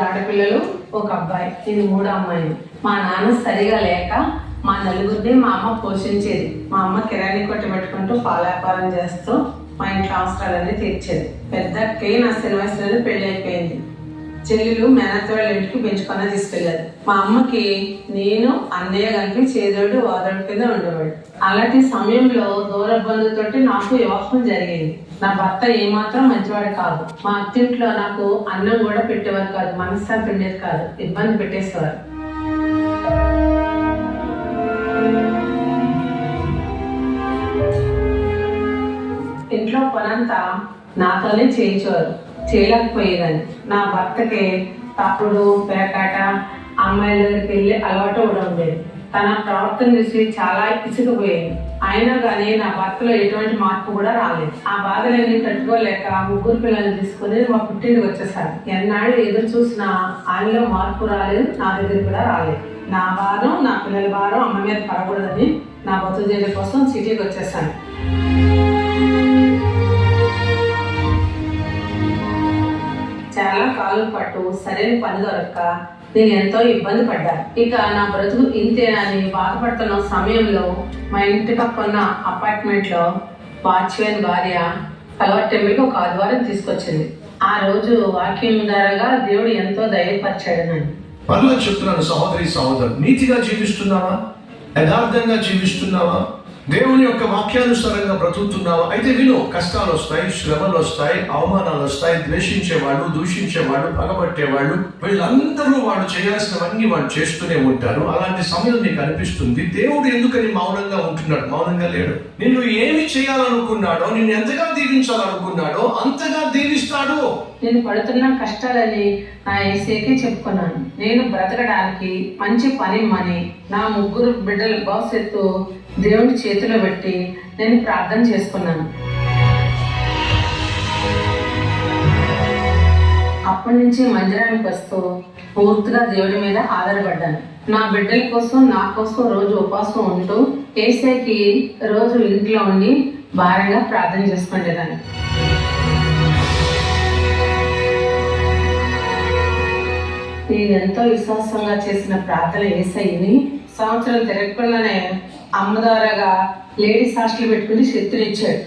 ఆడపిల్లలు, ఒక అబ్బాయి. ఇది 3వ అమ్మాయి. మా నాన్న సరిగా లేక మా నలుగురిని మా అమ్మ పోషించేది. మా అమ్మ కిరాణీ కొట్టు పెట్టుకుంటూ పాల వ్యాపారం చేస్తూ మా ఇంట్లో అవసరాలన్నీ తీర్చేది. పెద్దకి నా సినిమాస్లోనే పెళ్లి అయిపోయింది. చెల్లెలు మేనత్త వాళ్ళ ఇంటికి పెంచుకొని తీసుకెళ్ళారు. మా అమ్మకి నేను అన్నయ్య కలిపి చేదోడు వాదోడు కింద ఉండేవాడు. అలాంటి సమయంలో దూర బంధుతోటి నాకు వివాహం జరిగింది. నా భర్త ఏమాత్రం మంచివాడు కాదు. మా అత్తింట్లో నాకు అన్నం కూడా పెట్టేవారు కాదు, మనస్సా పిండేది కాదు, ఇబ్బంది పెట్టేసేవారు. ఇంట్లో పనంతా నాతోనే చేయించేవారు. చేయలేకపోయేదాన్ని. నా భర్తకి తప్పుడు పేకాట, అమ్మాయిల దగ్గరికి వెళ్ళి అలవాటు కూడా ఉండేది. తన ప్రవర్తన చూసి చాలా ఇసుకుపోయేది. అయినా కానీ నా భర్తలో ఎటువంటి మార్పు కూడా రాలేదు. ఆ బాధలన్నీ తట్టుకోలేక 3 పిల్లల్ని తీసుకుని మా పుట్టింటికి వచ్చేసారు. ఎన్నాళ్ళు ఎదురు చూసినా ఆయనలో మార్పు రాలేదు, నా దగ్గర కూడా రాలేదు. నా భారం, నా పిల్లల భారం అమ్మ మీద పడకూడదని నా బతుకు కోసం సిటీకి వచ్చేసాను. చాలా కాలం పాటు సరైన పని దొరక్క నేను ఎంతో ఇబ్బంది పడ్డాను. ఇక నా బ్రతుకు ఇంతేనని బాధపడుతున్న సమయంలో మా ఇంటి పక్కన అపార్ట్మెంట్ లో వాచ్మెన్ భార్య కలవర్ టెంపుల్కి ఒక ఆదివారం తీసుకొచ్చింది. ఆ రోజు వాక్యం ద్వారాగా దేవుడు ఎంతో ధైర్యపరిచాడు నన్ను. మరలా చెప్తున్నాను, సహోదరు, నీతిగా జీవిస్తున్నావా? యథార్థంగా జీవిస్తున్నావా? దేవుని యొక్క వాక్యానుసారంగా బ్రతుకుతున్నావా? అయితే విను, కష్టాలు వస్తాయి, శ్రమలు వస్తాయి, అవమానాలు వస్తాయి, ద్వేషించేవాళ్ళు, దూషించేవాళ్ళు, పగబట్టేవాళ్ళు, వీళ్ళందరూ వాళ్ళు చేయాల్సినవన్నీ వాళ్ళు చేస్తూనే ఉంటారు. అలాంటి సమయం నీకు అనిపిస్తుంది, దేవుడు ఎందుకని మౌనంగా ఉంటున్నాడు? మౌనంగా లేడు. నిన్ను ఏమి చేయాలనుకున్నాడో, నిన్ను ఎంతగా దీవించాలనుకున్నాడో అంతగా దీవిస్తాడు. నేను పడుతున్న కష్టాలని నా యేసేకే చెప్పుకున్నాను. నేను బ్రతకడానికి మంచి పని ఇమ్మని నా 3 బిడ్డల భవిష్యత్తు దేవుని చేతిలో పెట్టి నేను ప్రార్థన చేసుకున్నాను. అప్పటి నుంచి మందిరానికి వస్తూ పూర్తిగా దేవుడి మీద ఆధారపడ్డాను. నా బిడ్డల కోసం, నా కోసం రోజు ఉపవాసం ఉంటూ యేసేకి రోజు ఇంట్లో ఉండి భారంగా ప్రార్థన చేసుకునేదాన్ని. నేను ఎంతో విశ్వాసంగా చేసిన ప్రార్థన యేసయ్యని సంవత్సరం తిరగకుండానే అమ్మ ద్వారాగా లేడీస్ హాస్టల్ పెట్టుకుని శక్తినిచ్చాడు.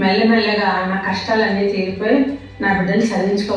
మెల్లమెల్లగా నా కష్టాలన్నీ తీరిపోయి నా బిడ్డలు చదివించుకో